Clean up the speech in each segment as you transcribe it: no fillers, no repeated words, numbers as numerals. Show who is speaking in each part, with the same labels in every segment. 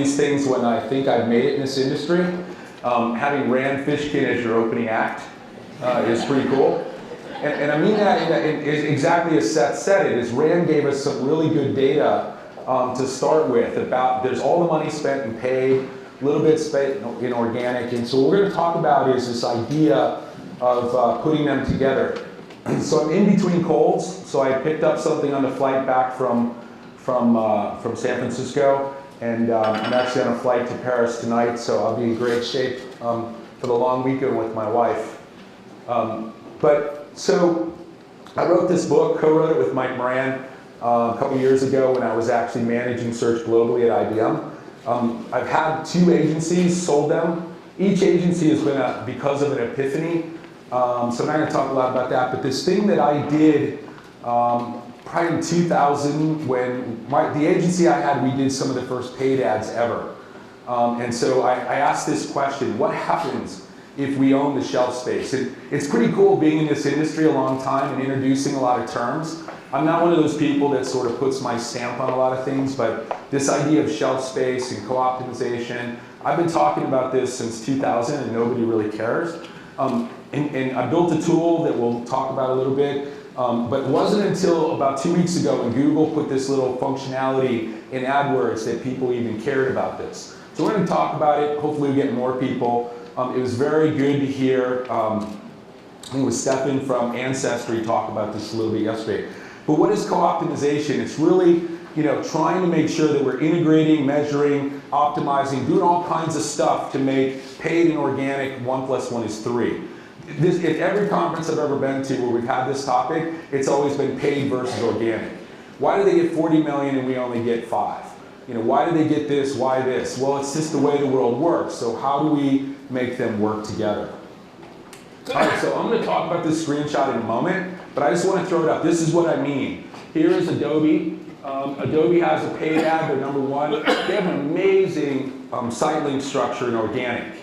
Speaker 1: these things when I think I've made it in this industry. Having Rand Fishkin as your opening act is pretty cool. And I mean that exactly as Seth said it, is Rand gave us some really good data to start with about there's all the money spent in paid, a little bit spent in organic, and so what we're going to talk about is this idea of putting them together. So I'm in between colds, so I picked up something on the flight back from San Francisco, and I'm actually on a flight to Paris tonight, so I'll be in great shape for the long weekend with my wife. So I wrote this book, co-wrote it with Mike Moran a couple years ago when I was actually managing search globally at IBM. I've had 2 agencies, sold them. Each agency has been because of an epiphany. So I'm not going to talk a lot about that, but this thing that I did probably in 2000 when the agency I had, we did some of the first paid ads ever. And so I asked this question, what happens if we own the shelf space? It's pretty cool being in this industry a long time and introducing a lot of terms. I'm not one of those people that sort of puts my stamp on a lot of things, but this idea of shelf space and co-optimization, I've been talking about this since 2000 and nobody really cares. And I built a tool that we'll talk about a little bit, but it wasn't until about 2 weeks ago when Google put this little functionality in AdWords that people even cared about this. So we're going to talk about it. Hopefully we get more people. It was very good to hear, I think it was Stefan from Ancestry talk about this a little bit yesterday. But what is co-optimization? It's really, trying to make sure that we're integrating, measuring, optimizing, doing all kinds of stuff to make paid and organic 1 + 1 is 3. At every conference I've ever been to where we've had this topic, it's always been paid versus organic. Why do they get 40 million and we only get 5? Why do they get this? Why this? Well, it's just the way the world works. So how do we make them work together? All right, so I'm going to talk about this screenshot in a moment, but I just want to throw it up. This is what I mean. Here is Adobe. Adobe has a paid ad, they're #1. They have an amazing site link structure in organic.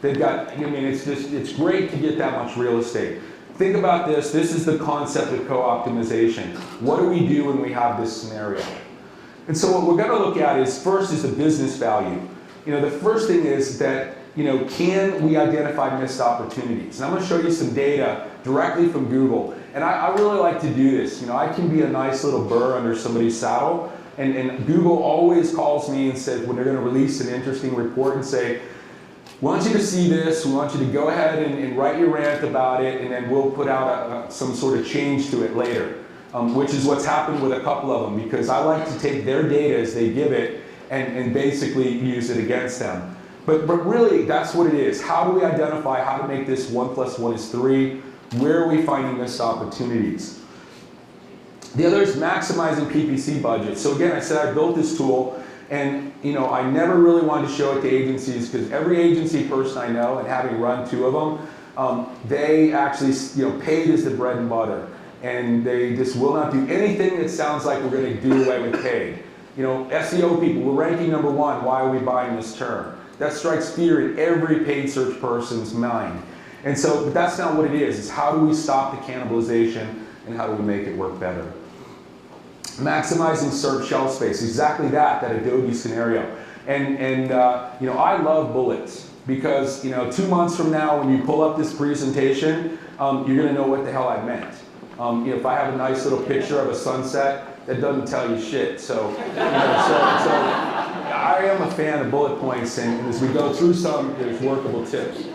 Speaker 1: They've got, it's great to get that much real estate. Think about this. This is the concept of co-optimization. What do we do when we have this scenario? And so what we're going to look at is first is the business value. The first thing is that, can we identify missed opportunities? And I'm going to show you some data directly from Google. And I really like to do this. I can be a nice little burr under somebody's saddle. And Google always calls me and says when they're going to release an interesting report and say, we want you to see this, we want you to go ahead and write your rant about it, and then we'll put out some sort of change to it later. Which is what's happened with a couple of them, because I like to take their data as they give it and basically use it against them. But really, that's what it is. How do we identify how to make this 1 + 1 is 3? Where are we finding missed opportunities? The other is maximizing PPC budget. So again, I said I built this tool, and I never really wanted to show it to agencies because every agency person I know, and having run 2 of them, they actually, paid is the bread and butter. And they just will not do anything that sounds like we're going to do away with paid. SEO people, we're ranking #1, why are we buying this term? That strikes fear in every paid search person's mind. And so, but that's not what it is. It's how do we stop the cannibalization and how do we make it work better? Maximizing search shelf space, exactly that Adobe scenario. And I love bullets because 2 months from now when you pull up this presentation, you're going to know what the hell I meant. If I have a nice little picture of a sunset, that doesn't tell you shit. So, I am a fan of bullet points, and as we go through some, there's workable tips. So,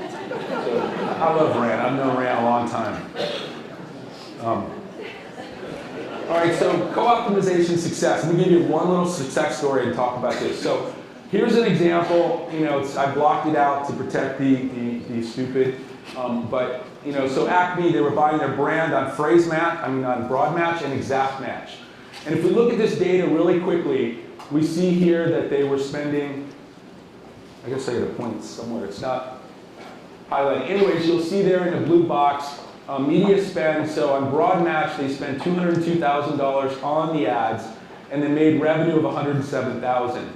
Speaker 1: I love Rand. I've known Rand a long time. All right, so co-optimization success. Let me give you one little success story and talk about this. So, here's an example. I blocked it out to protect the stupid, but. So Acme, they were buying their brand on on broad match and exact match. And if we look at this data really quickly, we see here that they were spending, I guess I got a point somewhere, it's not highlighting. Anyways, you'll see there in the blue box, media spend. So on broad match, they spent $202,000 on the ads and they made revenue of $107,000.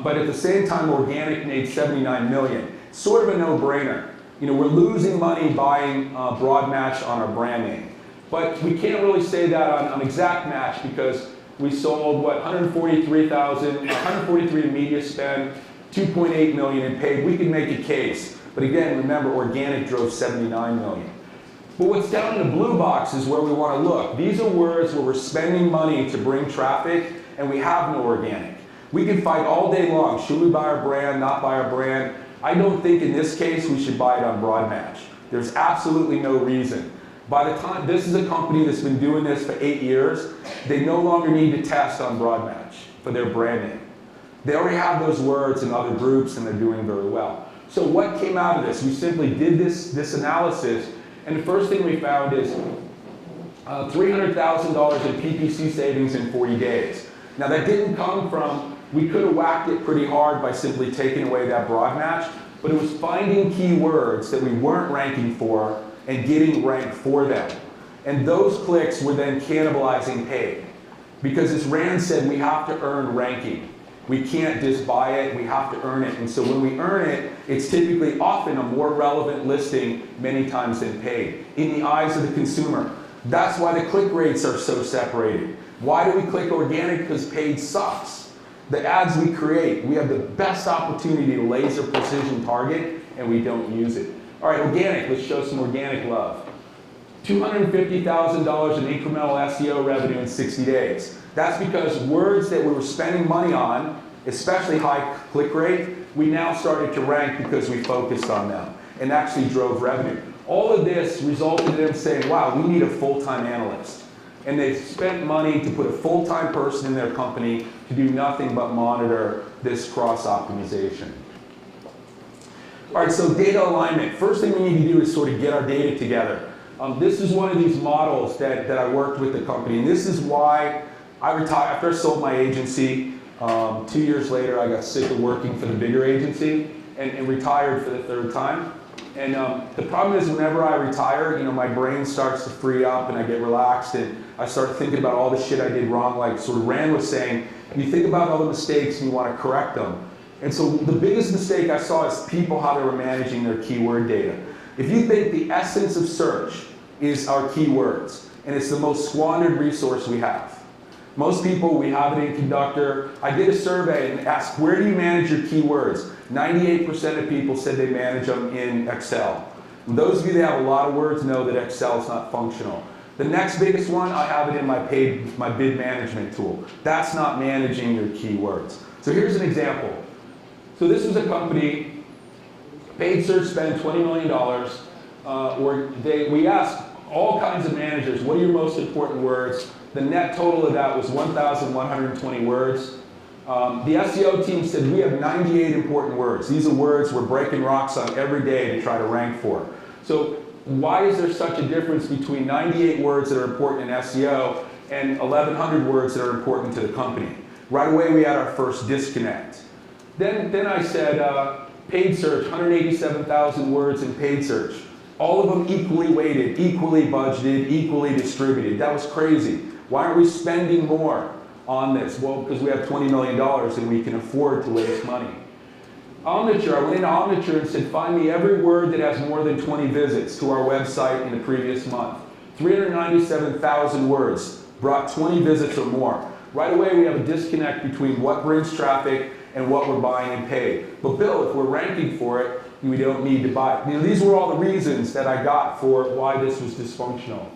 Speaker 1: But at the same time, organic made $79 million. Sort of a no-brainer. We're losing money buying broad match on our brand name. But we can't really say that on exact match because we sold, 143 in media spend, 2.8 million in paid. We can make a case. But again, remember, organic drove 79 million. But what's down in the blue box is where we want to look. These are words where we're spending money to bring traffic, and we have no organic. We can fight all day long. Should we buy our brand, not buy our brand? I don't think in this case we should buy it on Broadmatch. There's absolutely no reason. By the time, this is a company that's been doing this for 8 years, they no longer need to test on Broadmatch for their brand name. They already have those words in other groups and they're doing very well. So what came out of this? We simply did this analysis, and the first thing we found is $300,000 in PPC savings in 40 days. Now that didn't come from, we could have whacked it pretty hard by simply taking away that Broadmatch, but it was finding keywords that we weren't ranking for and getting ranked for them. And those clicks were then cannibalizing paid. Because as Rand said, we have to earn ranking. We can't just buy it, we have to earn it. And so when we earn it, it's typically often a more relevant listing many times than paid in the eyes of the consumer. That's why the click rates are so separated. Why do we click organic? Because paid sucks. The ads we create, we have the best opportunity to laser precision target, and we don't use it. All right, organic, let's show some organic love. $250,000 in incremental SEO revenue in 60 days. That's because words that we were spending money on, especially high click rate, we now started to rank because we focused on them and actually drove revenue. All of this resulted in them saying, wow, we need a full-time analyst. And they spent money to put a full-time person in their company to do nothing but monitor this cross-optimization. All right, so data alignment. First thing we need to do is sort of get our data together. This is one of these models that I worked with the company, and this is why I retired. After I sold my agency, 2 years later, I got sick of working for the bigger agency and retired for the third time. And the problem is whenever I retire, my brain starts to free up and I get relaxed and I start thinking about all the shit I did wrong, like sort of Rand was saying, you think about all the mistakes and you want to correct them. And so the biggest mistake I saw is people, how they were managing their keyword data. If you think the essence of search is our keywords, and it's the most squandered resource we have. Most people, we have it in Conductor. I did a survey and asked, where do you manage your keywords? 98% of people said they manage them in Excel. And those of you that have a lot of words know that Excel is not functional. The next biggest one, I have it in my bid management tool. That's not managing your keywords. So here's an example. So this was a company, paid search spend $20 million, we asked all kinds of managers, what are your most important words? The net total of that was 1,120 words. The SEO team said we have 98 important words. These are words we're breaking rocks on every day to try to rank for. So why is there such a difference between 98 words that are important in SEO and 1,100 words that are important to the company? Right away we had our first disconnect. Then I said, paid search, 187,000 words in paid search. All of them equally weighted, equally budgeted, equally distributed. That was crazy. Why aren't we spending more on this? Well, because we have $20 million and we can afford to waste money. Omniture, I went into Omniture and said, find me every word that has more than 20 visits to our website in the previous month. 397,000 words, brought 20 visits or more. Right away we have a disconnect between what brings traffic and what we're buying and paid. But Bill, if we're ranking for it, we don't need to buy it. These were all the reasons that I got for why this was dysfunctional.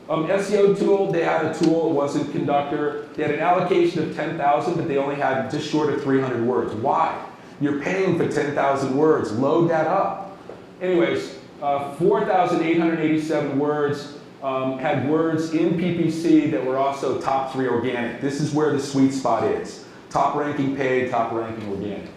Speaker 1: SEO tool, they had a tool, it wasn't Conductor. They had an allocation of 10,000, but they only had just short of 300 words. Why? You're paying for 10,000 words, load that up. Anyways, 4,887 words, had words in PPC that were also top 3 organic. This is where the sweet spot is. Top ranking paid, top ranking organic.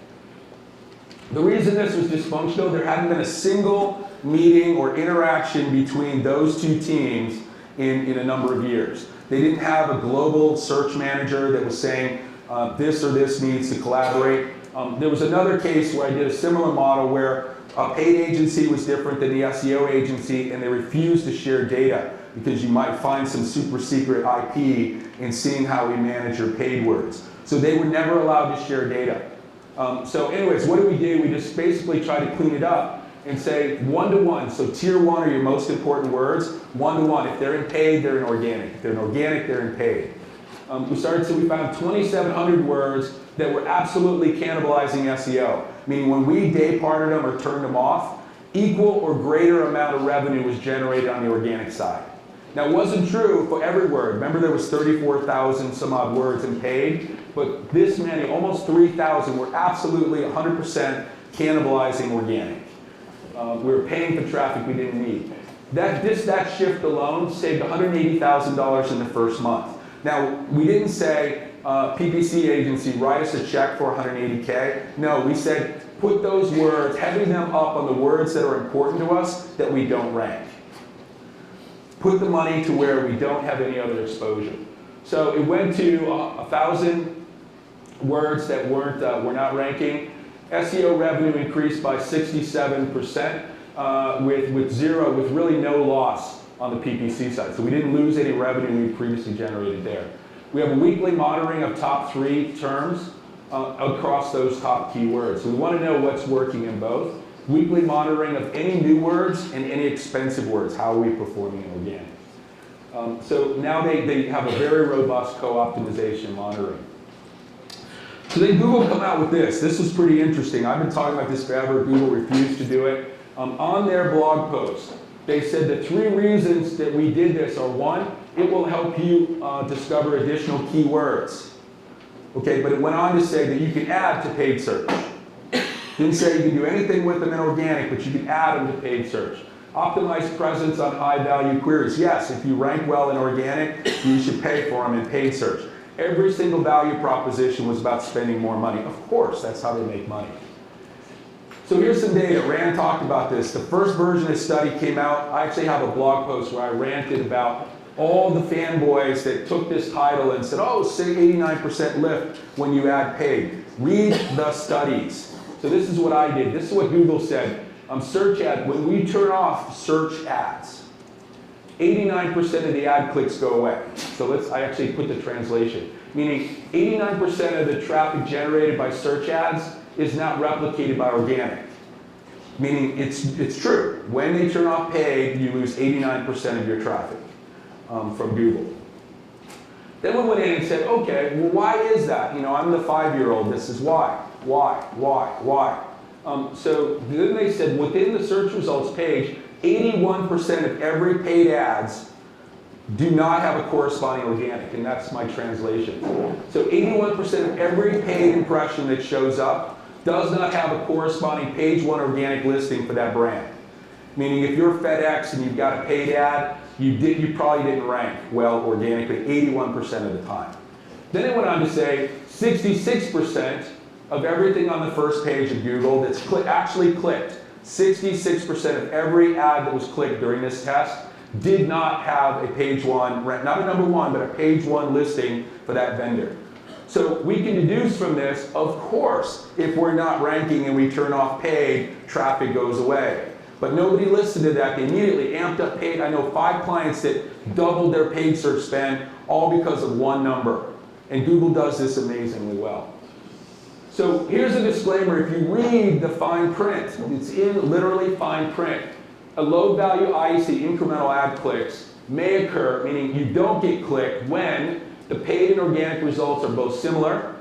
Speaker 1: The reason this was dysfunctional, there hadn't been a single meeting or interaction between those two teams in a number of years. They didn't have a global search manager that was saying this or this needs to collaborate. There was another case where I did a similar model where a paid agency was different than the SEO agency and they refused to share data because you might find some super secret IP in seeing how we manage your paid words. So they were never allowed to share data. So anyways, what do? We just basically try to clean it up and say 1-to-1. So tier 1 are your most important words. 1-to-1. If they're in paid, they're in organic. If they're in organic, they're in paid. We found 2,700 words that were absolutely cannibalizing SEO, meaning when we day parted them or turned them off, equal or greater amount of revenue was generated on the organic side. Now, it wasn't true for every word. Remember, there was 34,000 some odd words in paid, but this many, almost 3,000, were absolutely 100% cannibalizing organic. We were paying for traffic we didn't need. That shift alone saved $180,000 in the first month. Now, we didn't say, PPC agency, write us a check for 180K. No, we said, put those words, heavy them up on the words that are important to us that we don't rank. Put the money to where we don't have any other exposure. So it went to 1,000 words that were not ranking. SEO revenue increased by 67% with really no loss on the PPC side. So we didn't lose any revenue we previously generated there. We have a weekly monitoring of top 3 terms across those top keywords. So we want to know what's working in both. Weekly monitoring of any new words and any expensive words. How are we performing in organic? So now they have a very robust co-optimization monitoring. So then Google come out with this. This was pretty interesting. I've been talking about this forever. Google refused to do it. On their blog post, they said the 3 reasons that we did this are: 1, it will help you discover additional keywords. Okay, but it went on to say that you can add to paid search. Didn't say you can do anything with them in organic, but you can add them to paid search. Optimize presence on high-value queries. Yes, if you rank well in organic, you should pay for them in paid search. Every single value proposition was about spending more money. Of course, that's how they make money. So here's some data. Rand talked about this. The first version of the study came out. I actually have a blog post where I ranted about all the fanboys that took this title and said, oh, say 89% lift when you add paid. Read the studies. So this is what I did. This is what Google said. Search ad, when we turn off search ads, 89% of the ad clicks go away. So I actually put the translation. Meaning 89% of the traffic generated by search ads is not replicated by organic. Meaning it's true. When they turn off paid, you lose 89% of your traffic from Google. Then we went in and said, okay, well, why is that? I'm the 5-year-old. This is why. Why? So then they said within the search results page, 81% of every paid ads do not have a corresponding organic, and that's my translation. So 81% of every paid impression that shows up does not have a corresponding page 1 organic listing for that brand. Meaning if you're FedEx and you've got a paid ad, you probably didn't rank well organically 81% of the time. Then it went on to say 66% of everything on the first page of Google that's actually clicked, 66% of every ad that was clicked during this test did not have a page 1, not a number 1, but a page 1 listing for that vendor. So we can deduce from this, of course, if we're not ranking and we turn off paid, traffic goes away. But nobody listened to that. They immediately amped up paid. I know 5 clients that doubled their paid search spend, all because of one number. And Google does this amazingly well. So here's a disclaimer. If you read the fine print, it's in literally fine print. A low value IEC, incremental ad clicks, may occur, meaning you don't get clicked when the paid and organic results are both similar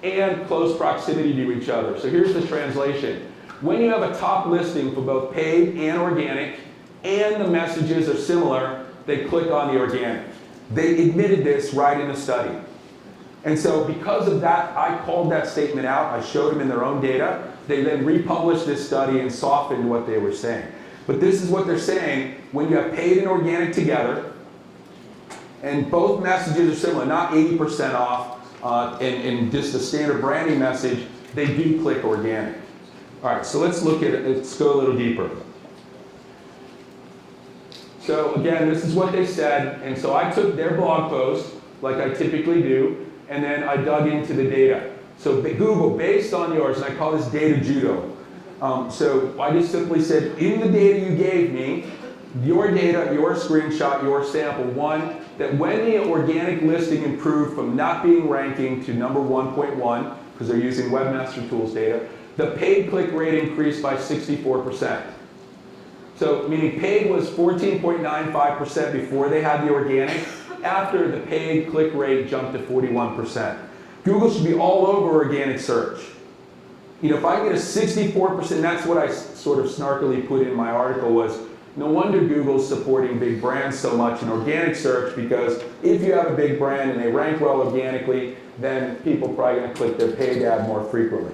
Speaker 1: and close proximity to each other. So here's the translation. When you have a top listing for both paid and organic, and the messages are similar, they click on the organic. They admitted this right in the study. And so because of that, I called that statement out. I showed them in their own data. They then republished this study and softened what they were saying. But this is what they're saying. When you have paid and organic together, and both messages are similar, not 80% off, and just a standard branding message, they do click organic. All right, so let's look at it. Let's go a little deeper. So again, this is what they said. And so I took their blog post, like I typically do, and then I dug into the data. So Google, based on yours, and I call this data judo. So I just simply said, in the data you gave me, your data, your screenshot, your sample, one, that when the organic listing improved from not being ranking to number 1.1, because they're using Webmaster Tools data, the paid click rate increased by 64%. So meaning paid was 14.95% before they had the organic, after the paid click rate jumped to 41%. Google should be all over organic search. If I get a 64%, that's what I sort of snarkily put in my article was, no wonder Google's supporting big brands so much in organic search, because if you have a big brand and they rank well organically, then people are probably going to click their paid ad more frequently.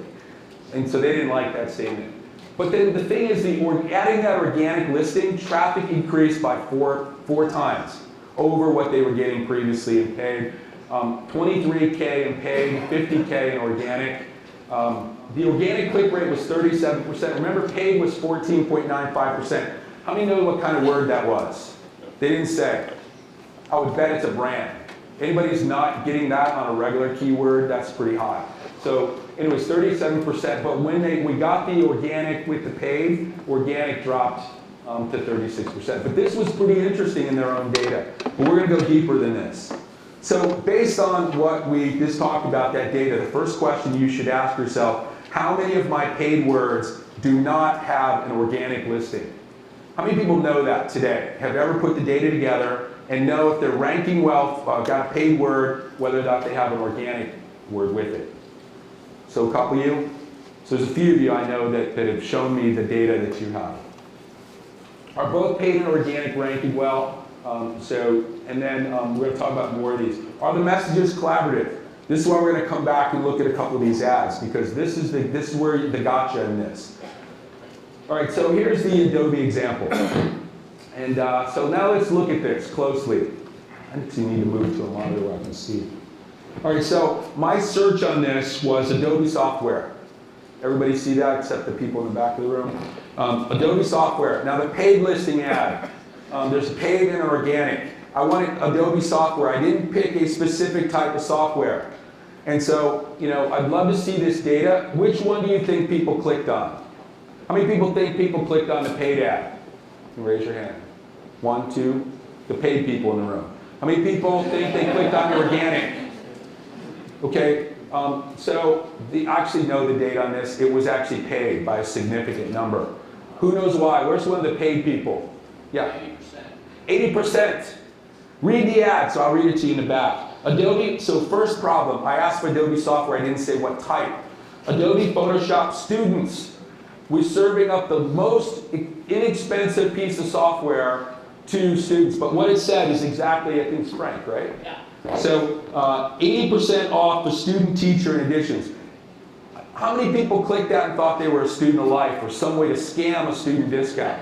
Speaker 1: And so they didn't like that statement. But then the thing is, adding that organic listing, traffic increased by four times over what they were getting previously in paid. 23K in paid, 50K in organic. The organic click rate was 37%. Remember, paid was 14.95%. How many know what kind of word that was? They didn't say. I would bet it's a brand. Anybody who's not getting that on a regular keyword, that's pretty high. So it was 37%, but when we got the organic with the paid, organic dropped to 36%. But this was pretty interesting in their own data. But we're going to go deeper than this. So based on what we just talked about, that data, the first question you should ask yourself, how many of my paid words do not have an organic listing? How many people know that today? Have ever put the data together and know if they're ranking well, got a paid word, whether or not they have an organic word with it? So a couple of you? So there's a few of you I know that have shown me the data that you have. Are both paid and organic ranking well? And then we're going to talk about more of these. Are the messages collaborative? This is why we're going to come back and look at a couple of these ads, because this is where the gotcha in this. All right, so here's the Adobe example. And so now let's look at this closely. I actually need to move to a monitor where I can see. All right, so my search on this was Adobe software. Everybody see that except the people in the back of the room? Adobe software. Now the paid listing ad. There's paid and organic. I wanted Adobe software. I didn't pick a specific type of software. And so, I'd love to see this data. Which one do you think people clicked on? How many people think people clicked on the paid ad? You can raise your hand. 1, 2, the paid people in the room. How many people think they clicked on the organic? Okay, so I actually know the data on this. It was actually paid by a significant number. Who knows why? Where's one of the paid people? Yeah. 80%. 80%. Read the ad, so I'll read it to you in the back. Adobe, so first problem, I asked for Adobe software, I didn't say what type. Adobe Photoshop students. We're serving up the most inexpensive piece of software to students, but what it said is exactly, I think it's Frank, right? Yeah. So 80% off for student teacher and additions. How many people clicked that and thought they were a student of life or some way to scam a student discount?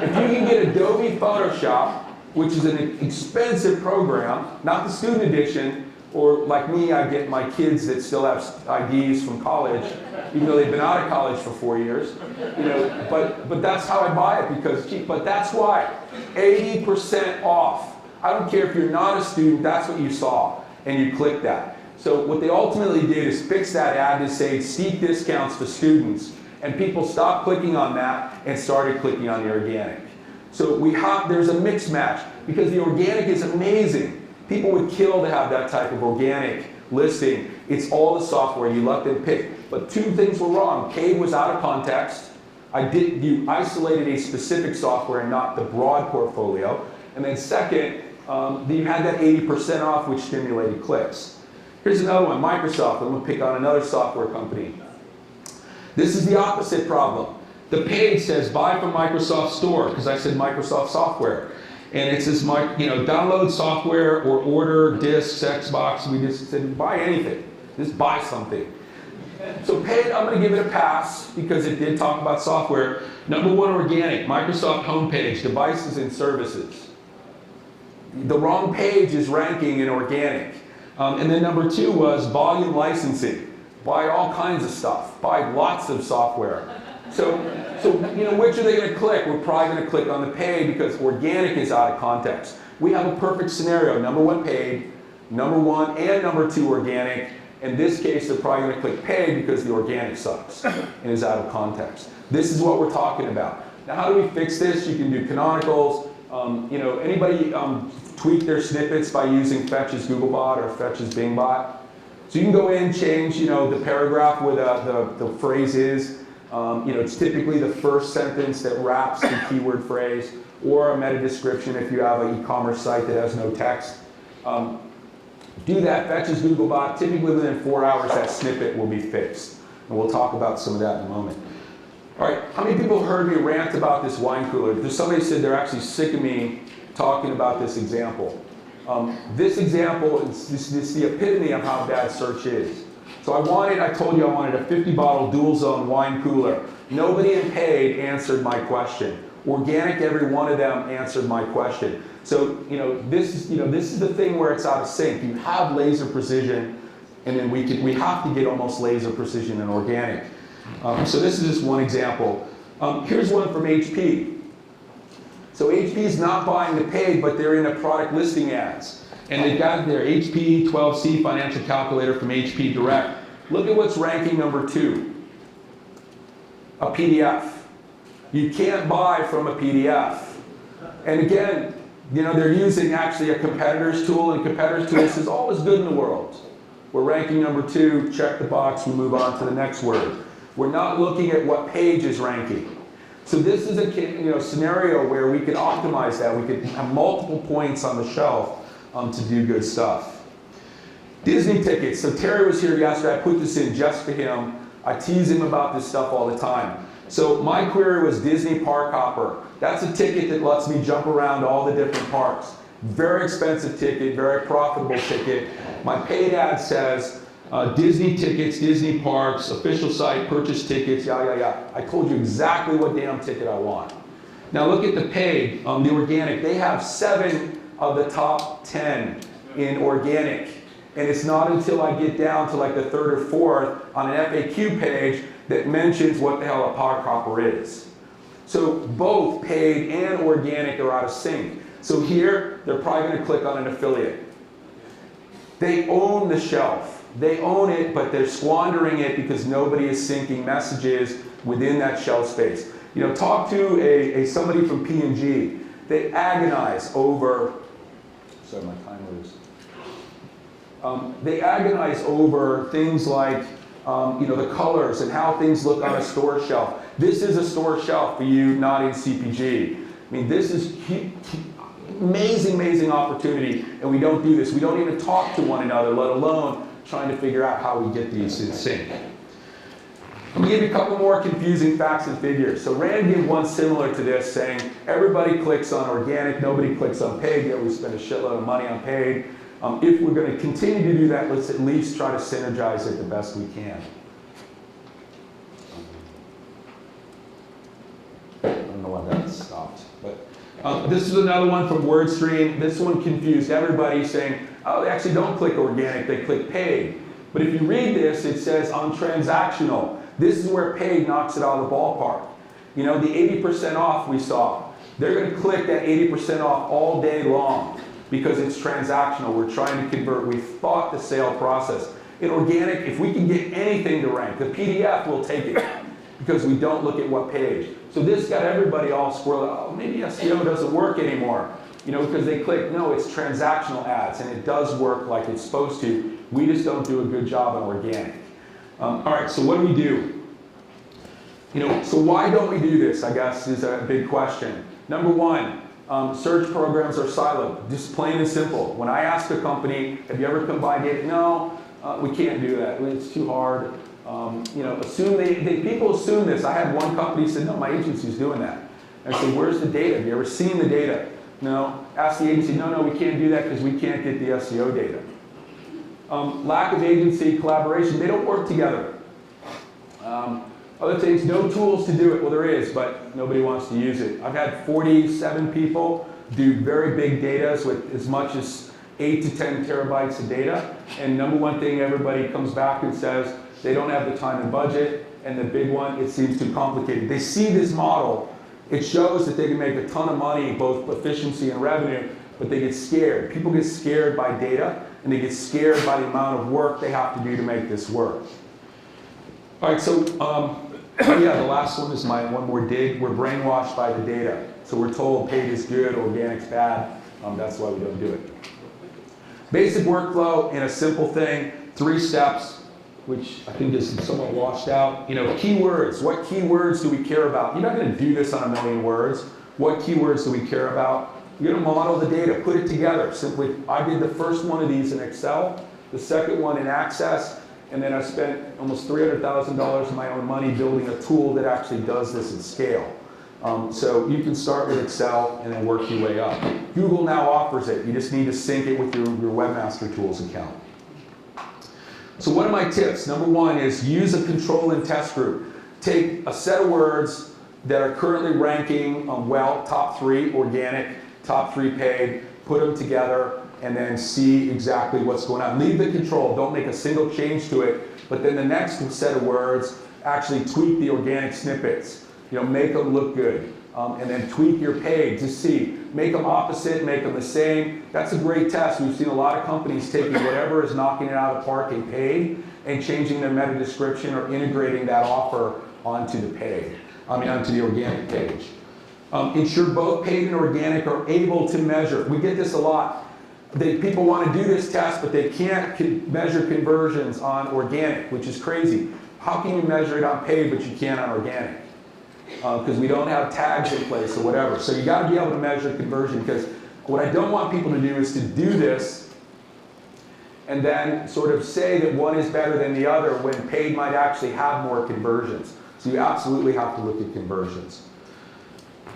Speaker 1: If you can get Adobe Photoshop, which is an expensive program, not the student edition, or like me, I get my kids that still have IDs from college, even though they've been out of college for 4 years. But that's how I buy it, because it's cheap. But that's why, 80% off. I don't care if you're not a student, that's what you saw, and you clicked that. So what they ultimately did is fix that ad to say steep discounts for students, and people stopped clicking on that and started clicking on the organic. So there's a mix match, because the organic is amazing. People would kill to have that type of organic listing. It's all the software, you let them pick. But two things were wrong. Paid was out of context. You isolated a specific software and not the broad portfolio. And then second, you had that 80% off, which stimulated clicks. Here's another one, Microsoft. I'm going to pick on another software company. This is the opposite problem. The page says buy from Microsoft Store, because I said Microsoft software. And it says, download software or order discs, Xbox. We just said buy anything. Just buy something. So paid, I'm going to give it a pass, because it did talk about software. Number 1, organic, Microsoft homepage, devices and services. The wrong page is ranking in organic. And then number 2 was volume licensing. Buy all kinds of stuff. Buy lots of software. So which are they going to click? We're probably going to click on the paid, because organic is out of context. We have a perfect scenario. Number 1 paid, number 1 and number 2 organic. In this case, they're probably going to click paid because the organic sucks and is out of context. This is what we're talking about. Now, how do we fix this? You can do canonicals. Anybody tweak their snippets by using Fetch's Googlebot or Fetch's Bingbot? So you can go in, change, the paragraph where the phrase is. It's typically the first sentence that wraps the keyword phrase, or a meta description if you have an e-commerce site that has no text. Do that, fetches Googlebot. Typically within 4 hours that snippet will be fixed. And we'll talk about some of that in a moment. All right, how many people heard me rant about this wine cooler? There's somebody said they're actually sick of me talking about this example. This example is the epitome of how bad search is. So I told you I wanted a 50-bottle dual zone wine cooler. Nobody in paid answered my question. Organic, every one of them answered my question. So this is the thing where it's out of sync. You have laser precision, and then we have to get almost laser precision in organic. So this is just one example. Here's one from HP. So HP is not buying the paid, but they're in the product listing ads. And they've got their HP 12C financial calculator from HP Direct. Look at what's ranking number 2. A PDF. You can't buy from a PDF. And again, they're using actually a competitor's tool, and competitor's tool says all is good in the world. We're ranking number 2, check the box, we move on to the next word. We're not looking at what page is ranking. So this is a scenario where we could optimize that. We could have multiple points on the shelf to do good stuff. Disney tickets. So Terry was here yesterday. I put this in just for him. I tease him about this stuff all the time. So my query was Disney Park Hopper. That's a ticket that lets me jump around all the different parks. Very expensive ticket, very profitable ticket. My paid ad says Disney tickets, Disney parks, official site, purchase tickets, yada, yada, yada. I told you exactly what damn ticket I want. Now look at the paid, the organic. They have 7 of the top 10 in organic. And it's not until I get down to like the 3rd or 4th on an FAQ page that mentions what the hell a park hopper is. So both paid and organic are out of sync. So here, they're probably going to click on an affiliate. They own the shelf. They own it, but they're squandering it because nobody is syncing messages within that shelf space. Talk to somebody from P&G. They agonize over, sorry, my timer is. They agonize over things like the colors and how things look on a store shelf. This is a store shelf for you not in CPG. I mean, this is amazing, amazing opportunity, and we don't do this. We don't even talk to one another, let alone trying to figure out how we get these in sync. Let me give you a couple more confusing facts and figures. So Rand gave one similar to this, saying everybody clicks on organic, nobody clicks on paid, yet we spend a shitload of money on paid. If we're going to continue to do that, let's at least try to synergize it the best we can. I don't know why that stopped. But this is another one from WordStream. This one confused everybody, saying, oh, they actually don't click organic, they click paid. But if you read this, it says on transactional. This is where paid knocks it out of the ballpark. The 80% off we saw. They're going to click that 80% off all day long because it's transactional. We're trying to convert. We thought the sale process. In organic, if we can get anything to rank, the PDF will take it because we don't look at what page. So this got everybody all squirreled. Oh, maybe SEO doesn't work anymore. Because they click, no, it's transactional ads, and it does work like it's supposed to. We just don't do a good job on organic. All right, so what do we do? So why don't we do this, I guess, is a big question. Number one, search programs are siloed, just plain and simple. When I ask a company, have you ever combined data? No, we can't do that. It's too hard. People assume this. I had one company say, no, my agency's doing that. I said, where's the data? Have you ever seen the data? No. Ask the agency, no, we can't do that because we can't get the SEO data. Lack of agency collaboration, they don't work together. Other things, no tools to do it. Well, there is, but nobody wants to use it. I've had 47 people do very big data with as much as 8 to 10 terabytes of data. And number one thing, everybody comes back and says they don't have the time and budget. And the big one, it seems too complicated. They see this model. It shows that they can make a ton of money, both efficiency and revenue, but they get scared. People get scared by data, and they get scared by the amount of work they have to do to make this work. All right, so yeah, the last one is my one more dig. We're brainwashed by the data. So we're told paid is good, organic's bad. That's why we don't do it. Basic workflow in a simple thing, 3 steps, which I think is somewhat washed out. Keywords. What keywords do we care about? You're not going to do this on a million words. What keywords do we care about? You're going to model the data, put it together. Simply, I did the first one of these in Excel, the second one in Access, and then I spent almost $300,000 of my own money building a tool that actually does this at scale. So you can start with Excel and then work your way up. Google now offers it. You just need to sync it with your Webmaster Tools account. So what are my tips? Number one is use a control and test group. Take a set of words that are currently ranking well, top 3 organic, top 3 paid, put them together, and then see exactly what's going on. Leave the control, don't make a single change to it, but then the next set of words, actually tweak the organic snippets. Make them look good, and then tweak your paid to see. Make them opposite, make them the same. That's a great test. We've seen a lot of companies taking whatever is knocking it out of the park in paid and changing their meta description or integrating that offer onto the paid, onto the organic page. Ensure both paid and organic are able to measure. We get this a lot. People want to do this test, but they can't measure conversions on organic, which is crazy. How can you measure it on paid, but you can't on organic? Because we don't have tags in place or whatever. So you got to be able to measure conversion, because what I don't want people to do is to do this and then sort of say that one is better than the other when paid might actually have more conversions. So you absolutely have to look at conversions.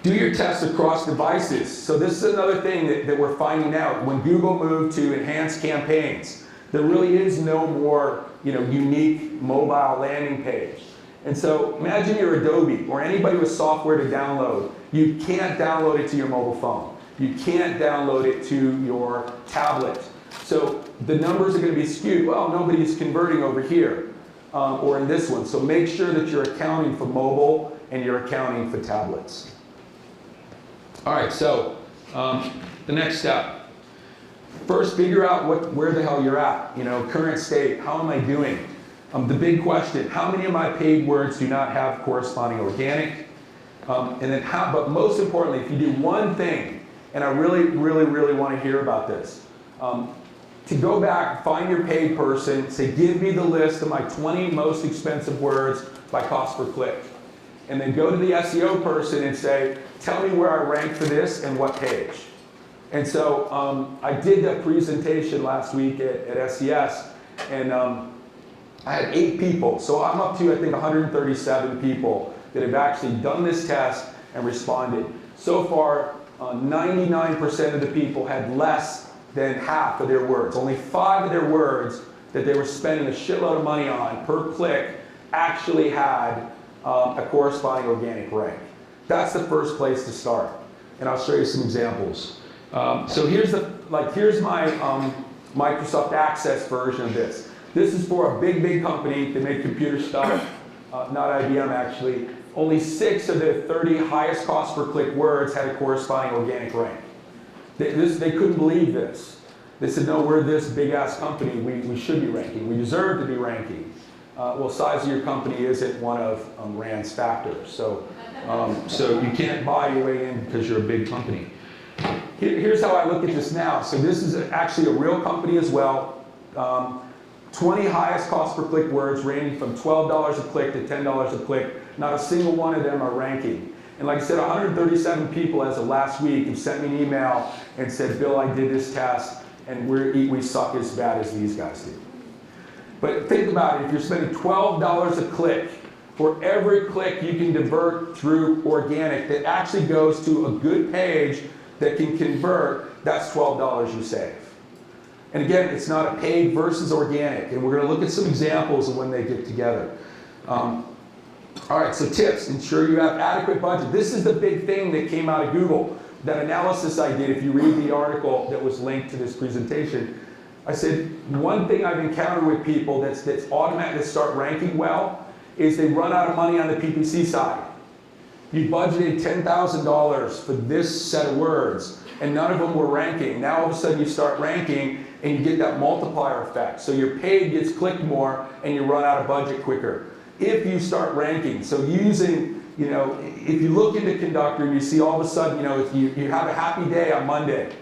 Speaker 1: Do your tests across devices. So this is another thing that we're finding out. When Google moved to enhanced campaigns, there really is no more unique mobile landing page. And so imagine you're Adobe or anybody with software to download. You can't download it to your mobile phone. You can't download it to your tablet. So the numbers are going to be skewed. Well, nobody's converting over here or in this one. So make sure that you're accounting for mobile and you're accounting for tablets. All right, so the next step. First, figure out where the hell you're at. Current state, how am I doing? The big question, how many of my paid words do not have corresponding organic? And then but most importantly, if you do one thing, and I really, really, really want to hear about this, to go back, find your paid person, say, give me the list of my 20 most expensive words by cost per click. And then go to the SEO person and say, tell me where I rank for this and what page. And so I did a presentation last week at SES, and I had 8 people, so I'm up to, I think, 137 people that have actually done this test and responded. So far, 99% of the people had less than half of their words. Only 5 of their words that they were spending a shitload of money on per click actually had a corresponding organic rank. That's the first place to start, and I'll show you some examples. So here's my Microsoft Access version of this. This is for a big company. They make computer stuff, not IBM actually. Only 6 of the 30 highest cost per click words had a corresponding organic rank. They couldn't believe this. They said, no, we're this big ass company. We should be ranking. We deserve to be ranking. Well, size of your company isn't one of Rand's factors. So you can't buy your way in because you're a big company. Here's how I look at this now. So this is actually a real company as well. 20 highest cost per click words ranging from $12 a click to $10 a click. Not a single one of them are ranking. And like I said, 137 people as of last week have sent me an email and said, Bill, I did this test and we suck as bad as these guys do. But think about it, if you're spending $12 a click, for every click you can divert through organic that actually goes to a good page that can convert, that's $12 you save. And again, it's not a paid versus organic, and we're going to look at some examples of when they get together. All right, so tips, ensure you have adequate budget. This is the big thing that came out of Google. That analysis I did, if you read the article that was linked to this presentation, I said, one thing I've encountered with people that's automatic that start ranking well is they run out of money on the PPC side. You budgeted $10,000 for this set of words, and none of them were ranking. Now all of a sudden you start ranking, and you get that multiplier effect. So your paid gets clicked more, and you run out of budget quicker. If you start ranking, so using, if you look into Conductor and you see all of a sudden, you have a happy day on Monday,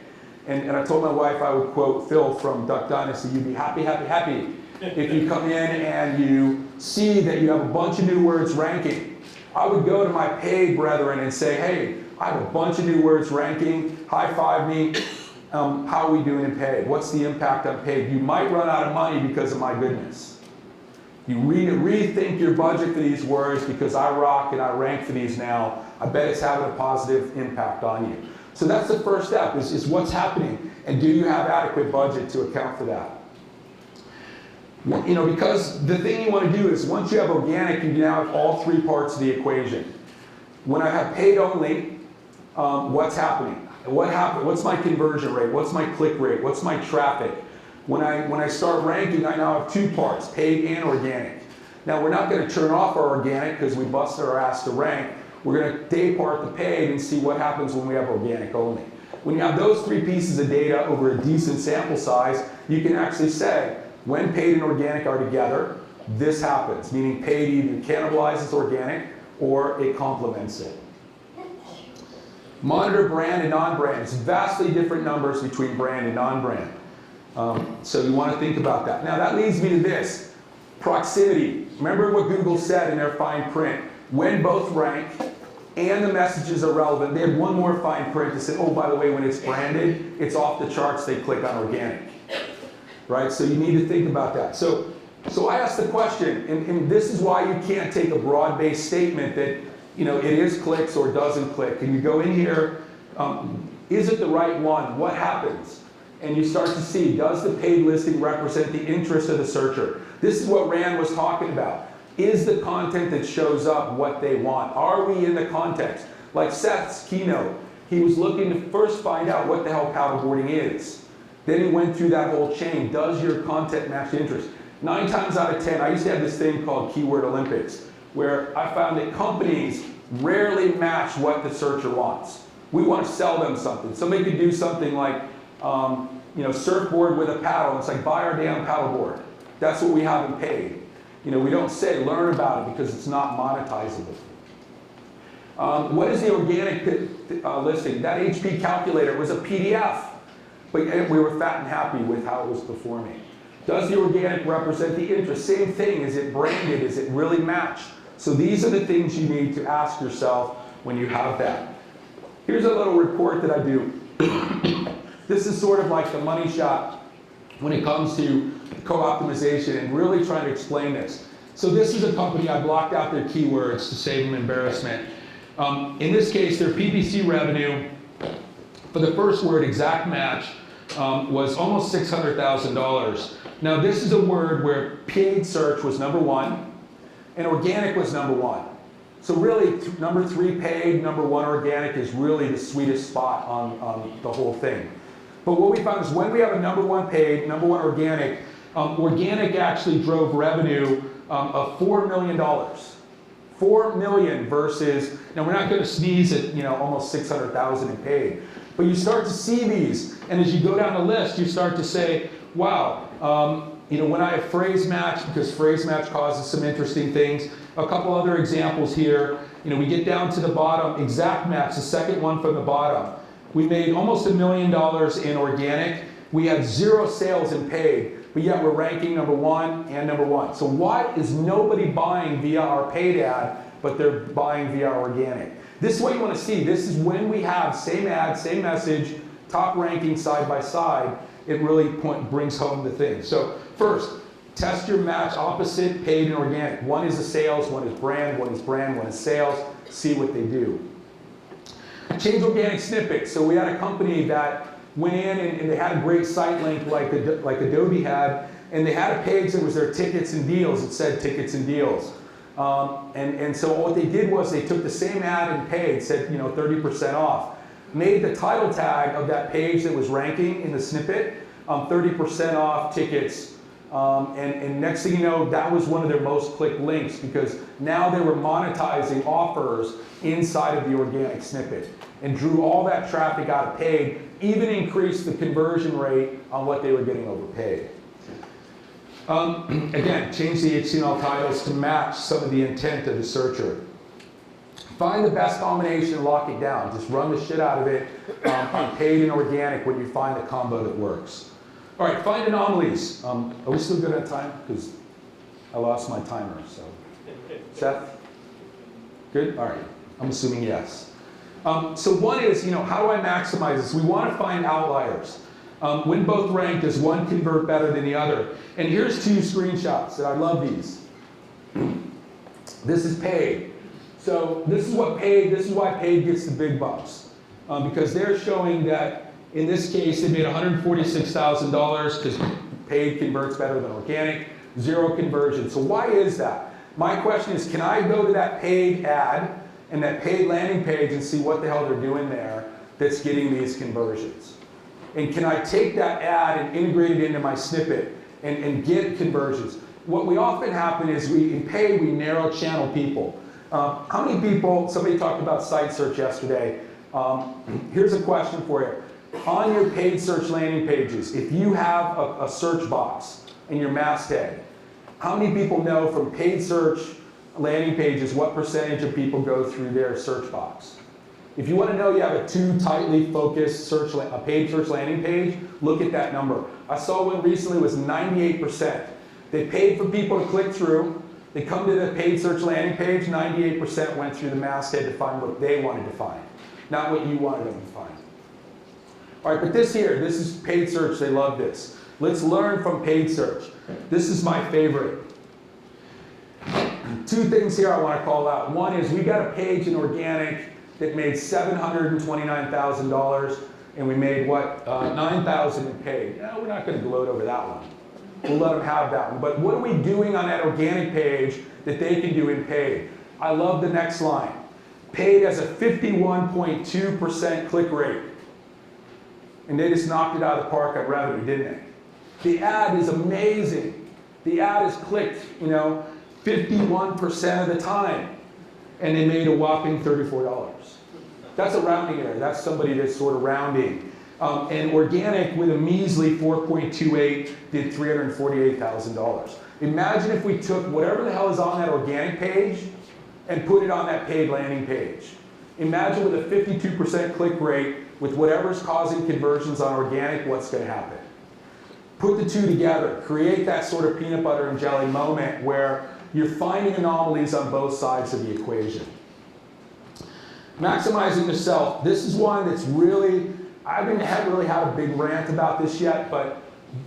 Speaker 1: and I told my wife I would quote Phil from Duck Dynasty, you'd be happy, happy, happy if you come in and you see that you have a bunch of new words ranking. I would go to my paid brethren and say, hey, I have a bunch of new words ranking, high five me. How are we doing in paid? What's the impact on paid? You might run out of money because of my goodness. You rethink your budget for these words because I rock and I rank for these now. I bet it's having a positive impact on you. So that's the first step, is what's happening, and do you have adequate budget to account for that? You know, because the thing you want to do is once you have organic, you now have all three parts of the equation. When I have paid only, what's happening? What's my conversion rate? What's my click rate? What's my traffic? When I start ranking, I now have two parts, paid and organic. Now, we're not going to turn off our organic because we busted our ass to rank. We're going to day part the paid and see what happens when we have organic only. When you have those three pieces of data over a decent sample size, you can actually say, when paid and organic are together, this happens, meaning paid either cannibalizes organic or it complements it. Monitor brand and non-brand. It's vastly different numbers between brand and non-brand. So you want to think about that. Now that leads me to this, proximity. Remember what Google said in their fine print. When both rank and the messages are relevant, they had one more fine print that said, oh, by the way, when it's branded, it's off the charts, they click on organic. Right, so you need to think about that. So I asked the question, and this is why you can't take a broad-based statement that, you know, it is clicks or doesn't click. And you go in here, is it the right one? What happens? And you start to see, does the paid listing represent the interest of the searcher? This is what Rand was talking about. Is the content that shows up what they want? Are we in the context? Like Seth's keynote, he was looking to first find out what the hell paddleboarding is. Then he went through that whole chain. Does your content match interest? 9 times out of 10, I used to have this thing called Keyword Olympics, where I found that companies rarely match what the searcher wants. We want to sell them something. Somebody could do something like, you know, surfboard with a paddle. It's like, buy our damn paddleboard. That's what we have in paid. You know, we don't say learn about it because it's not monetizable. What is the organic listing? That HP calculator was a PDF, but we were fat and happy with how it was performing. Does the organic represent the interest? Same thing. Is it branded? Is it really matched? So these are the things you need to ask yourself when you have that. Here's a little report that I do. This is sort of like the money shot when it comes to co-optimization and really trying to explain this. So this is a company, I blocked out their keywords to save them embarrassment. In this case, their PPC revenue for the first word, exact match, was almost $600,000. Now this is a word where paid search was #1 and organic was #1. So really, number 3 paid, #1 organic is really the sweetest spot on the whole thing. But what we found is when we have a #1 paid, #1 organic, organic actually drove revenue of $4 million. $4 million versus, now we're not going to sneeze at, you know, almost 600,000 in paid. But you start to see these, and as you go down the list, you start to say, wow, you know, when I have phrase match, because phrase match causes some interesting things. A couple other examples here. You know, we get down to the bottom, exact match, the second one from the bottom. We made almost $1 million in organic. We had 0 sales in paid, but yet we're ranking #1 and #1. So why is nobody buying via our paid ad, but they're buying via our organic? This is what you want to see. This is when we have same ad, same message, top ranking side by side, it really brings home the thing. So first, test your match opposite paid and organic. One is the sales, one is brand, one is sales. See what they do. Change organic snippets. So we had a company that went in and they had a great site link like Adobe had, and they had a page that was their tickets and deals. It said tickets and deals. And so what they did was they took the same ad and paid, said, you know, 30% off, made the title tag of that page that was ranking in the snippet 30% off tickets. And next thing you know, that was one of their most clicked links because now they were monetizing offers inside of the organic snippet and drew all that traffic out of paid, even increased the conversion rate on what they were getting over paid. Again, change the HTML titles to match some of the intent of the searcher. Find the best combination and lock it down. Just run the shit out of it on paid and organic when you find the combo that works. All right, find anomalies. Are we still good on time? Because I lost my timer, so. Seth? Good? All right, I'm assuming yes. So one is, how do I maximize this? We want to find outliers. When both ranked, does one convert better than the other? And here's 2 screenshots, and I love these. This is paid. So this is why paid gets the big bucks. Because they're showing that, in this case, they made $146,000 because paid converts better than organic, 0 conversion. So why is that? My question is, can I go to that paid ad and that paid landing page and see what the hell they're doing there that's getting these conversions? And can I take that ad and integrate it into my snippet and get conversions? What we often happen is in paid, we narrow channel people. How many people, somebody talked about site search yesterday. Here's a question for you. On your paid search landing pages, if you have a search box in your masthead, how many people know from paid search landing pages what percentage of people go through their search box? If you want to know you have a too tightly focused a paid search landing page, look at that number. I saw one recently was 98%. They paid for people to click through. They come to the paid search landing page, 98% went through the masthead to find what they wanted to find, not what you wanted them to find. All right, but this is paid search. They love this. Let's learn from paid search. This is my favorite. 2 things here I want to call out. One is we got a page in organic that made $729,000, and we made what? $9,000 in paid. No, we're not going to gloat over that one. We'll let them have that one. But what are we doing on that organic page that they can do in paid? I love the next line. Paid has a 51.2% click rate. And they just knocked it out of the park on revenue, didn't they? The ad is amazing. The ad is clicked, 51% of the time. And they made a whopping $34. That's a rounding error. That's somebody that's sort of rounding. And organic with a measly 4.28 did $348,000. Imagine if we took whatever the hell is on that organic page and put it on that paid landing page. Imagine with a 52% click rate with whatever's causing conversions on organic, what's going to happen? Put the 2 together. Create that sort of peanut butter and jelly moment where you're finding anomalies on both sides of the equation. Maximizing the self. This is one that's really, I haven't really had a big rant about this yet, but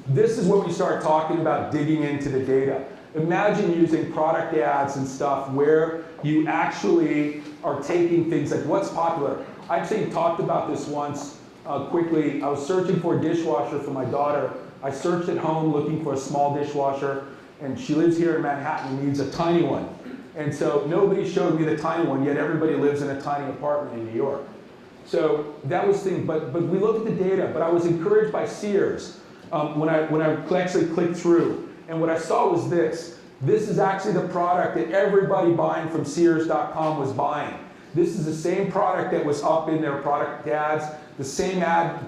Speaker 1: this is when we start talking about digging into the data. Imagine using product ads and stuff where you actually are taking things like what's popular. I actually talked about this once quickly. I was searching for a dishwasher for my daughter. I searched at home looking for a small dishwasher, and she lives here in Manhattan and needs a tiny one. And so nobody showed me the tiny one, yet everybody lives in a tiny apartment in New York. So that was the thing, but we looked at the data, but I was encouraged by Sears when I actually clicked through. And what I saw was this. This is actually the product that everybody buying from Sears.com was buying. This is the same product that was up in their product ads, the same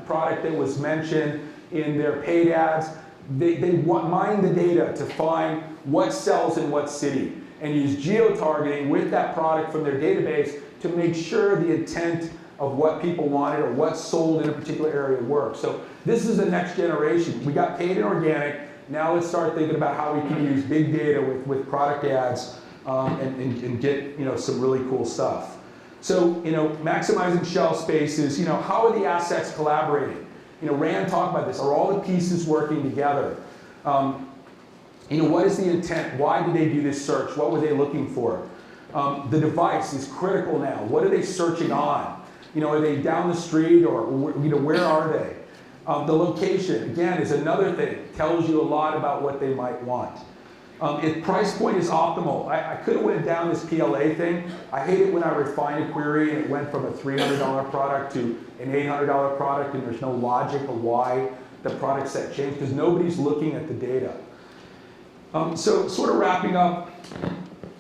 Speaker 1: product that was mentioned in their paid ads. They mine the data to find what sells in what city and use geo-targeting with that product from their database to make sure the intent of what people wanted or what sold in a particular area worked. So this is the next generation. We got paid and organic. Now let's start thinking about how we can use big data with product ads and get some really cool stuff. So maximizing shelf space is how are the assets collaborating? Rand talked about this. Are all the pieces working together? What is the intent? Why did they do this search? What were they looking for? The device is critical now. What are they searching on? Are they down the street or where are they? The location, again, is another thing. Tells you a lot about what they might want. If price point is optimal, I could have went down this PLA thing. I hate it when I refine a query and it went from a $300 product to an $800 product and there's no logic of why the product set changed because nobody's looking at the data. So sort of wrapping up,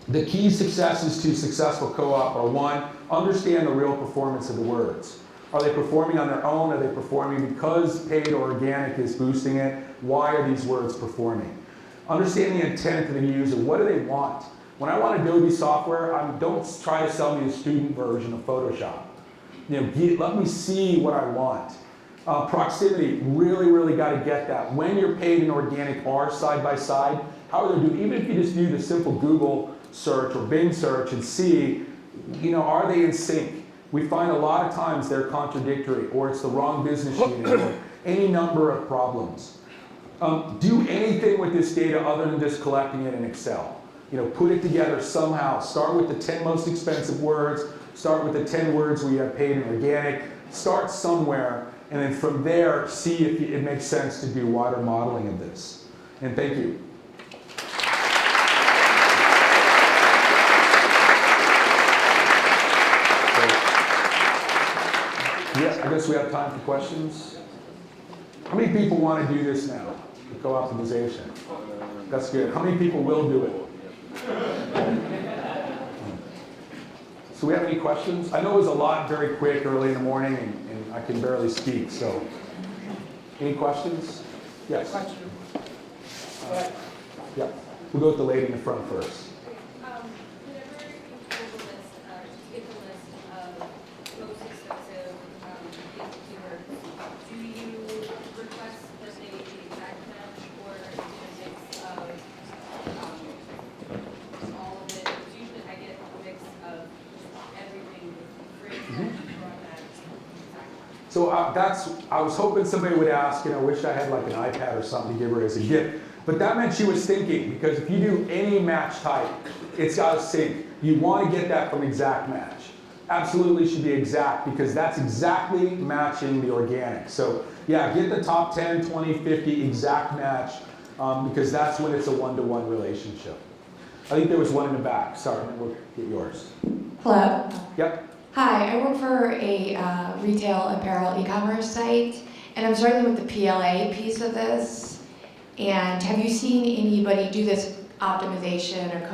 Speaker 1: the key successes to successful co-op are 1, understand the real performance of the words. Are they performing on their own? Are they performing because paid or organic is boosting it? Why are these words performing? Understand the intent of the user. What do they want? When I want Adobe software, don't try to sell me a student version of Photoshop. Let me see what I want. Proximity, really got to get that. When your paid and organic are side by side, how are they doing? Even if you just do the simple Google search or Bing search and see, are they in sync? We find a lot of times they're contradictory, or it's the wrong business unit, or any number of problems. Do anything with this data other than just collecting it in Excel. Put it together somehow. Start with the 10 most expensive words. Start with the 10 words where you have paid and organic. Start somewhere, and then from there, see if it makes sense to do wider modeling of this. And thank you. Yeah, I guess we have time for questions. How many people want to do this now? The co-optimization. That's good. How many people will do it? So we have any questions? I know it was a lot very quick early in the morning, and I can barely speak, so. Any questions? Yes.
Speaker 2: Question.
Speaker 1: Yeah. We'll go with the lady in the front first.
Speaker 3: Whenever you pull the list, to get the list of most expensive keywords, do you request that they be exact match, or is it a mix of all of it? Usually I get a mix of everything with free
Speaker 1: So I was hoping somebody would ask, I wish I had like an iPad or something to give her as a gift. But that meant she was thinking, because if you do any match type, it's got to sync. You want to get that from exact match. Absolutely should be exact, because that's exactly matching the organic. So yeah, get the top 10, 20, 50 exact match, because that's when it's a one-to-one relationship. I think there was one in the back. Sorry, we'll get yours.
Speaker 4: Hello.
Speaker 1: Yep.
Speaker 4: Hi, I work for a retail apparel e-commerce site, and I'm struggling with the PLA piece of this. And have you seen anybody do this optimization or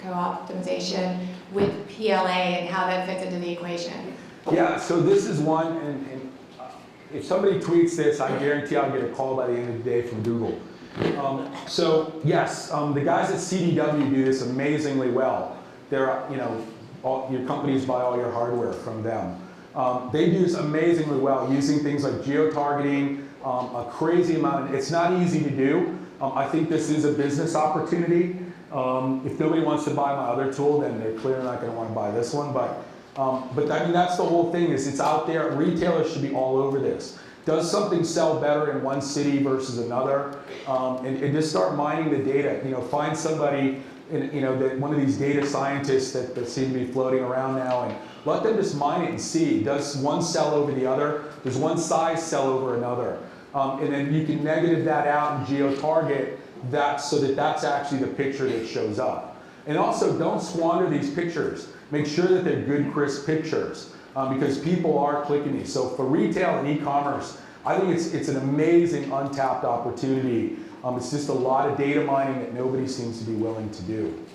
Speaker 4: co-optimization with PLA and how that fits into the equation?
Speaker 1: Yeah, so this is one, and if somebody tweets this, I guarantee I'll get a call by the end of the day from Google. So yes, the guys at CDW do this amazingly well. They're, your companies buy all your hardware from them. They do this amazingly well using things like geo-targeting, a crazy amount. It's not easy to do. I think this is a business opportunity. If nobody wants to buy my other tool, then they're clearly not going to want to buy this one. But I mean, that's the whole thing, is it's out there. Retailers should be all over this. Does something sell better in one city versus another? And just start mining the data. Find somebody, one of these data scientists that seem to be floating around now, and let them just mine it and see. Does one sell over the other? Does one size sell over another? And then you can negative that out and geo-target that so that that's actually the picture that shows up. And also, don't squander these pictures. Make sure that they're good, crisp pictures, because people are clicking these. So for retail and e-commerce, I think it's an amazing untapped opportunity. It's just a lot of data mining that nobody seems to be willing to do.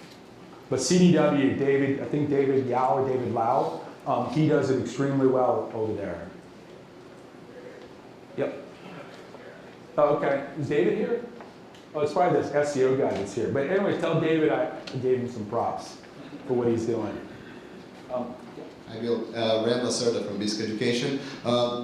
Speaker 1: But CDW, David, I think David Yao or David Lau, he does it extremely well over there. Yep. Oh, okay. Is David here? Oh, it's probably this SEO guy that's here. But anyway, tell David I gave him some props for what he's doing.
Speaker 5: I will. Ren Lacerda from Bisque Education.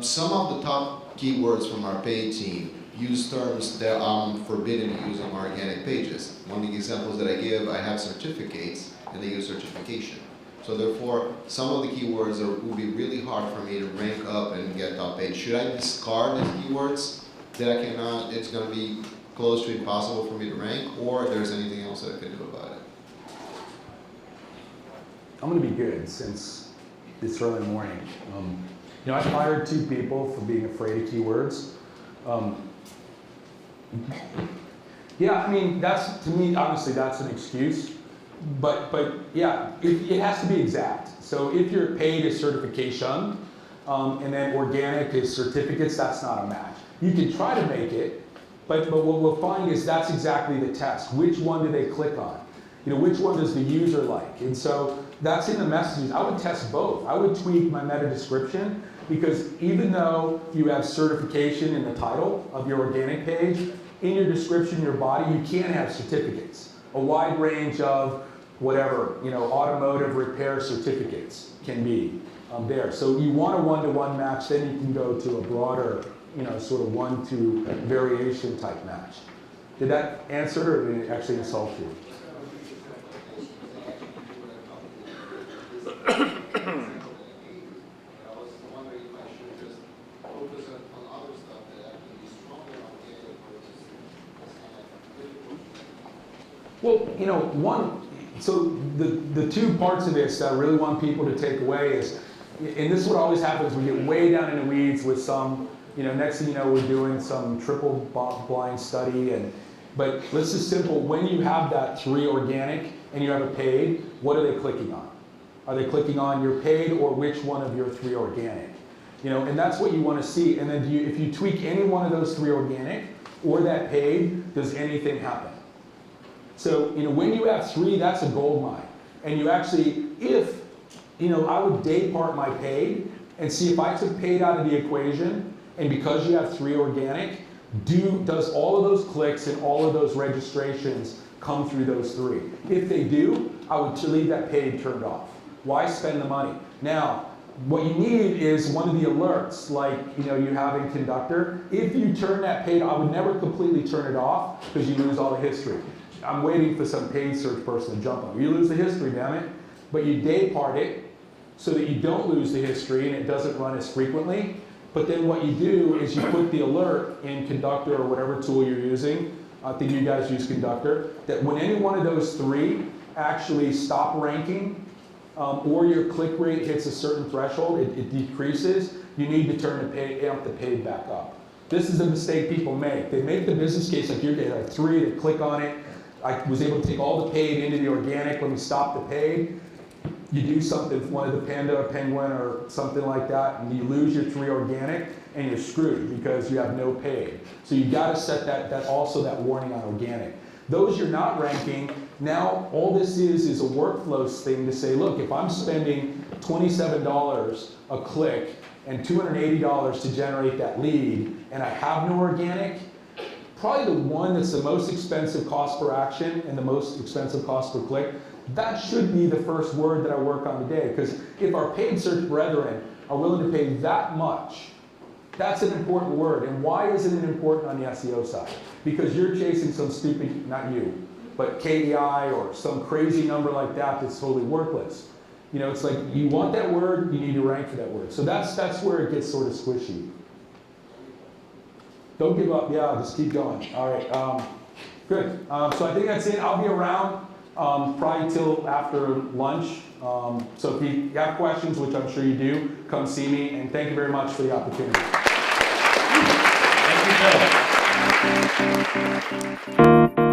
Speaker 5: Some of the top keywords from our paid team use terms that I'm forbidden to use on organic pages. One of the examples that I give, I have certificates, and they use certification. So therefore, some of the keywords will be really hard for me to rank up and get top page. Should I discard these keywords that I cannot, it's going to be close to impossible for me to rank, or if there's anything else that I can do about it?
Speaker 1: I'm going to be good since it's early in the morning. I fired 2 people for being afraid of keywords. Yeah, I mean, that's, to me, honestly, that's an excuse. But yeah, it has to be exact. So if your paid is certification, and then organic is certificates, that's not a match. You can try to make it, but what we'll find is that's exactly the test. Which one do they click on? Which one does the user like? And so that's in the messages. I would test both. I would tweak my meta description, because even though you have certification in the title of your organic page, in your description, your body, you can have certificates. A wide range of whatever, automotive repair certificates can be there. So you want a one-to-one match, then you can go to a broader, sort of one-to variation type match. Did that answer it, or did it actually insult you? Well, you know, so the two parts of this that I really want people to take away is, and this is what always happens, we get way down in the weeds with some, you know, next thing you know, we're doing some triple blind study, but let's just simple, when you have that 3 organic and you have a paid, what are they clicking on? Are they clicking on your paid or which one of your 3 organic? You know, and that's what you want to see. And then if you tweak any one of those 3 organic or that paid, does anything happen? So, you know, when you have 3, that's a gold mine. And you actually, if, you know, I would day part my paid and see if I took paid out of the equation, and because you have 3 organic, does all of those clicks and all of those registrations come through those 3? If they do, I would leave that paid turned off. Why spend the money? Now, what you need is one of the alerts, like, you know, you have in Conductor. If you turn that paid, I would never completely turn it off because you lose all the history. I'm waiting for some paid search person to jump on. You lose the history, damn it. But you day part it so that you don't lose the history and it doesn't run as frequently. But then what you do is you put the alert in Conductor or whatever tool you're using. I think you guys use Conductor. That when any one of those 3 actually stop ranking, or your click rate hits a certain threshold, it decreases, you need to turn amp the paid back up. This is a mistake people make. They make the business case like you're getting like 3, they click on it. I was able to take all the paid into the organic, let me stop the paid. You do something, one of the panda or penguin or something like that, and you lose your 3 organic, and you're screwed because you have no paid. So you gotta set that warning on organic. Those you're not ranking, now all this is a workflow thing to say, look, if I'm spending $27 a click and $280 to generate that lead, and I have no organic, probably the one that's the most expensive cost per action and the most expensive cost per click, that should be the first word that I work on today. Because if our paid search brethren are willing to pay that much, that's an important word. And why isn't it important on the SEO side? Because you're chasing some stupid, not you, but KEI or some crazy number like that that's totally worthless. You know, it's like you want that word, you need to rank for that word. So that's where it gets sort of squishy. Don't give up. Yeah, just keep going. All right. Good. So I think that's it. I'll be around probably till after lunch. So if you have questions, which I'm sure you do, come see me. And thank you very much for the opportunity.
Speaker 2: Thank you, Bill.